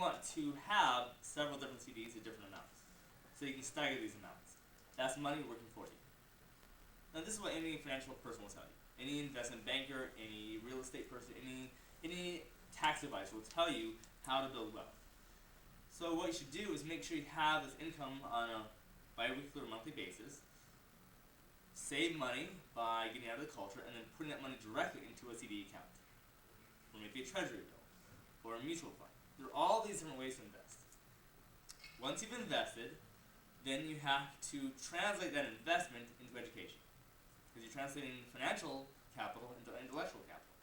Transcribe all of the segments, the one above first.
want to have several different CDs at different amounts. So you can stagger these amounts. That's money working for you. Now this is what any financial person will tell you. Any investment banker, any real estate person, any tax advisor will tell you how to build wealth. So what you should do is make sure you have this income on a bi-weekly or monthly basis. Save money by getting out of the culture and then putting that money directly into a CD account. Or maybe a treasury bill. Or a mutual fund. There are all these different ways to invest. Once you've invested, then you have to translate that investment into education. Because you're translating financial capital into intellectual capital.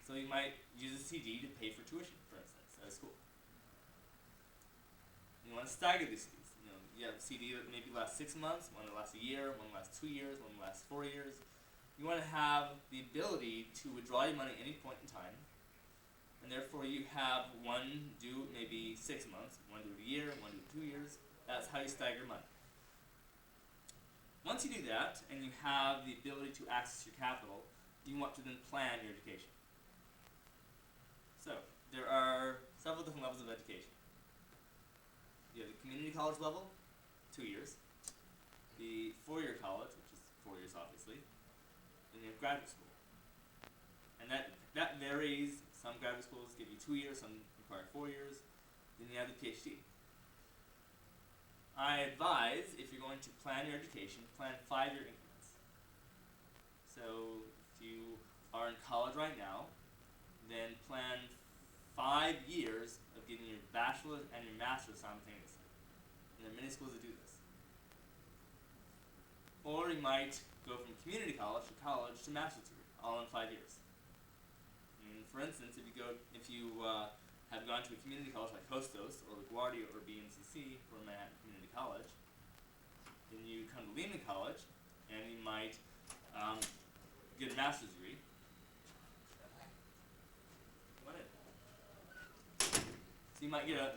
So you might use a CD to pay for tuition, for instance, at a school. You want to stagger these CDs. You have a CD that maybe lasts 6 months, one that lasts a year, one that lasts 2 years, one that lasts 4 years. You want to have the ability to withdraw your money at any point in time, and therefore you have one due maybe 6 months, one due a year, one due 2 years. That's how you stagger money. Once you do that, and you have the ability to access your capital, you want to then plan your education. So, there are several different levels of education. You have the community college level, 2 years. The 4-year college, which is 4 years obviously. Then you have graduate school. And that varies. Some graduate schools give you 2 years, some require 4 years. Then you have the PhD. I advise, if you're going to plan your education, plan 5-year increments. So, if you are in college right now, then plan 5 years of getting your bachelor's and your master's simultaneously. And there are many schools that do this. Or you might go from community college to master's degree, all in 5 years. And for instance, if you have gone to a community college like Hostos or LaGuardia or BNCC or Manhattan Community College, then you come to Lehman College and you might get a master's degree. So you might get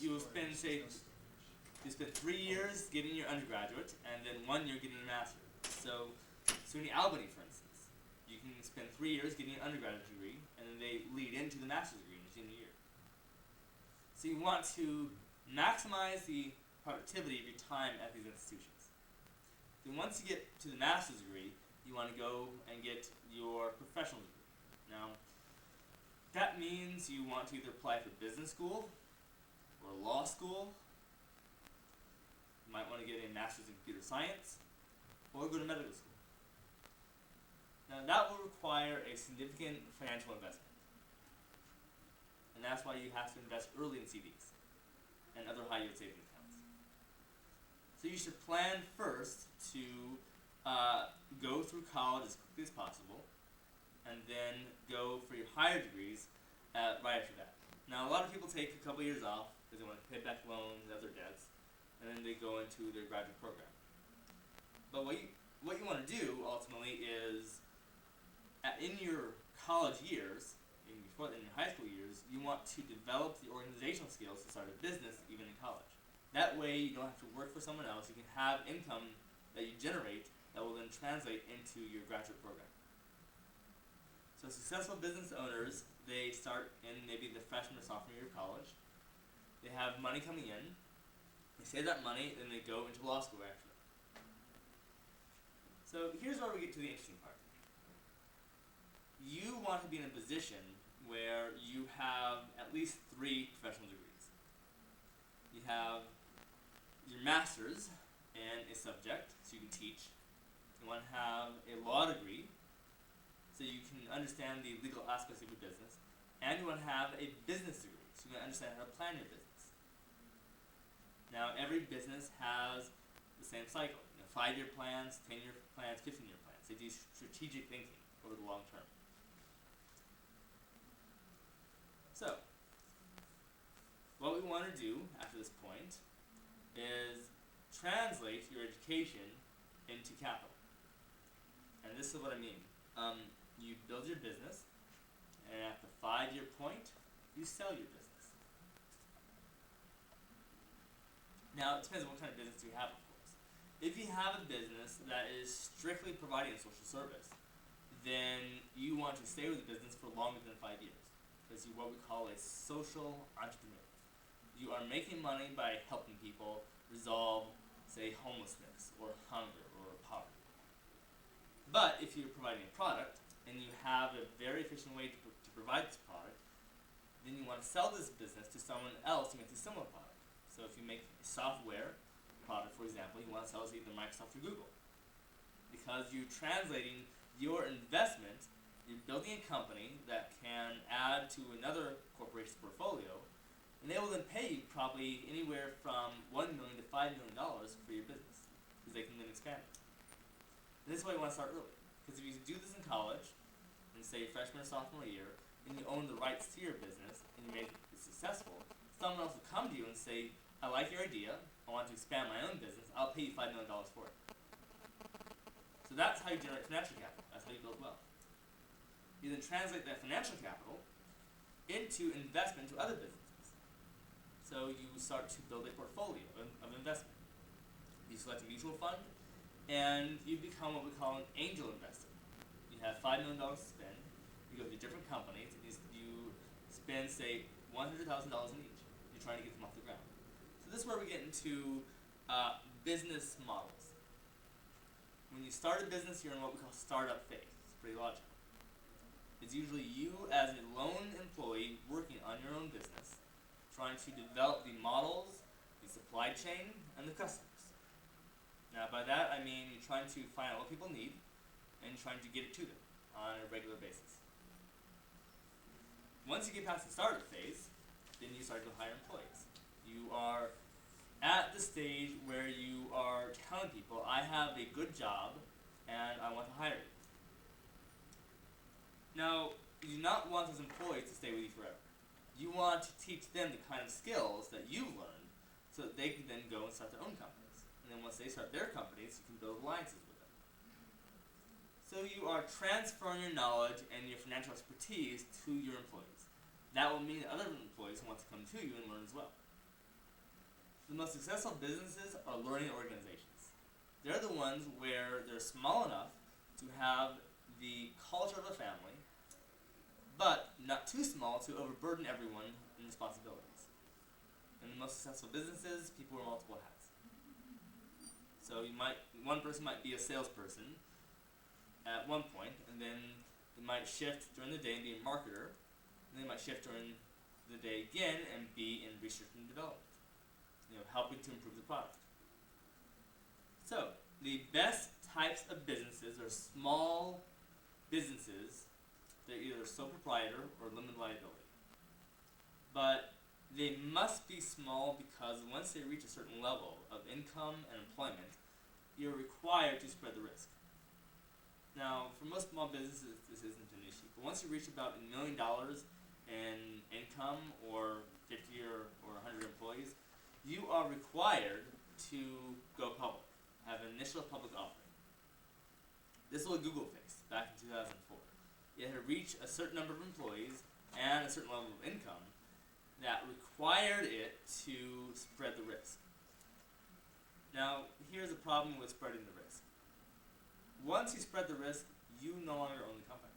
you'll spend 3 years getting your undergraduate and then 1 year getting your master's. So SUNY Albany, for instance, you can spend 3 years getting an undergraduate degree and then they lead into the master's degree in your senior year. So you want to maximize the productivity of your time at these institutions. Then once you get to the master's degree, you want to go and get your professional degree. Now, that means you want to either apply for business school or law school. You might want to get a master's in computer science or go to medical school. Now, that will require a significant financial investment. And that's why you have to invest early in CDs and other high-yield savings accounts. So you should plan first to go through college as quickly as possible and then go for your higher degrees right after that. Now, a lot of people take a couple years off because they want to pay back loans and other debts, and then they go into their graduate program. But what you want to do, ultimately, is in your college years, in your high school years, you want to develop the organizational skills to start a business even in college. That way you don't have to work for someone else. You can have income that you generate that will then translate into your graduate program. So successful business owners, they start in maybe the freshman or sophomore year of college. They have money coming in. They save that money, then they go into law school after that. So here's where we get to the interesting part. You want to be in a position where you have at least 3 professional degrees. You have your master's in a subject, so you can teach. You want to have a law degree, so you can understand the legal aspects of your business. And you want to have a business degree, so you can understand how to plan your business. Now, every business has the same cycle. 5-year plans, 10-year plans, 15-year plans. They do strategic thinking over the long term. So, what we want to do after this point is translate your education into capital. And this is what I mean. You build your business, and at the 5-year point, you sell your business. Now, it depends on what kind of business you have, of course. If you have a business that is strictly providing a social service, then you want to stay with the business for longer than 5 years. is what we call a social entrepreneur. You are making money by helping people resolve, say, homelessness or hunger or poverty. But if you're providing a product and you have a very efficient way to provide this product, then you want to sell this business to someone else who makes a similar product. So if you make a software product, for example, you want to sell it to either Microsoft or Google. Because you're translating your investment, you're building a company that can add to another corporation's portfolio, and they will then pay you probably anywhere from $1 million to $5 million for your business, because they can then expand it. And this is why you want to start early. Because if you do this in college, in say freshman or sophomore year, and you own the rights to your business, and you make it successful, someone else will come to you and say, I like your idea, I want to expand my own business, I'll pay you $5 million for it. So that's how you generate financial capital, that's how you build wealth. You then translate that financial capital into investment to other businesses. So you start to build a portfolio of investment. You select a mutual fund, and you become what we call an angel investor. You have $5 million to spend, you go to different companies, and you spend, say, $100,000 in each. You're trying to get them off the ground. So this is where we get into business models. When you start a business, you're in what we call startup phase. It's pretty logical. It's usually you as a lone employee working on your own business, trying to develop the models, the supply chain, and the customers. Now by that I mean you're trying to find out what people need, and you're trying to get it to them on a regular basis. Once you get past the startup phase, then you start to hire employees. You are at the stage where you are telling people, I have a good job, and I want to hire you. Now, you do not want those employees to stay with you forever. You want to teach them the kind of skills that you've learned so that they can then go and start their own companies. And then once they start their companies, you can build alliances with them. So you are transferring your knowledge and your financial expertise to your employees. That will mean that other employees want to come to you and learn as well. The most successful businesses are learning organizations. They're the ones where they're small enough to have the culture of a family, but not too small to overburden everyone in responsibilities. In the most successful businesses, people wear multiple hats. So one person might be a salesperson at one point, and then they might shift during the day and be a marketer, and they might shift during the day again and be in research and development, helping to improve the product. So, the best types of businesses are small businesses. They're either sole proprietor or limited liability. But they must be small because once they reach a certain level of income and employment, you're required to spread the risk. Now, for most small businesses, this isn't an issue. But once you reach about $1 million in income or 50 or 100 employees, you are required to go public, have an initial public offering. This is what Google faced back in 2004. It had reached a certain number of employees and a certain level of income that required it to spread the risk. Now, here's a problem with spreading the risk. Once you spread the risk, you no longer own the company.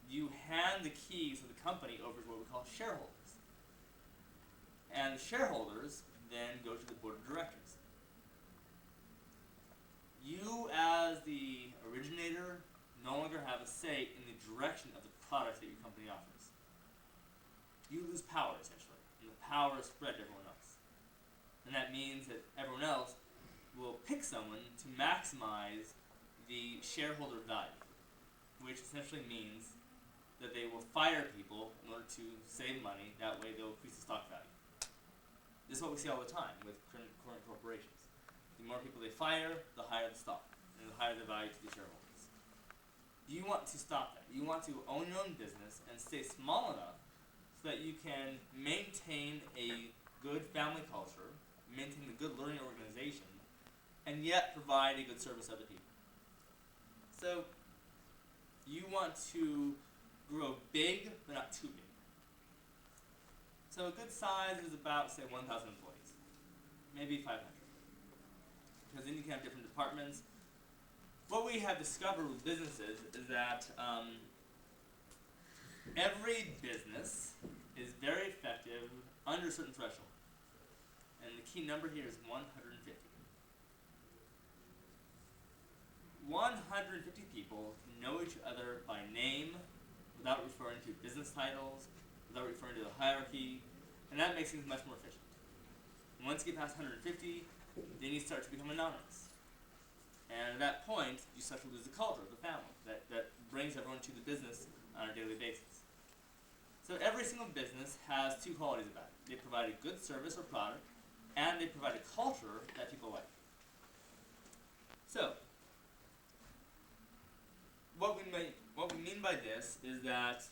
You hand the keys of the company over to what we call shareholders. And the shareholders then go to the board of directors. You, as the originator, no longer have a say in the direction of the product that your company offers. You lose power, essentially, and the power is spread to everyone else. And that means that everyone else will pick someone to maximize the shareholder value, which essentially means that they will fire people in order to save money. That way they'll increase the stock value. This is what we see all the time with current corporations. The more people they fire, the higher the stock, and the higher the value to the shareholders. You want to stop that. You want to own your own business and stay small enough so that you can maintain a good family culture, maintain a good learning organization, and yet provide a good service to other people. So you want to grow big, but not too big. So a good size is about, say, 1,000 employees, maybe 500. Because then you can have different departments. What we have discovered with businesses is that Every business is very effective under a certain threshold. And the key number here is 150. 150 people can know each other by name without referring to business titles, without referring to the hierarchy, and that makes things much more efficient. And once you get past 150, then you start to become anonymous. And at that point, you start to lose the culture of the family that brings everyone to the business on a daily basis. So every single business has two qualities about it. They provide a good service or product, and they provide a culture that people like. So, what we mean by this is that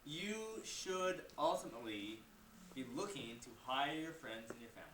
you should ultimately be looking to hire your friends and your family.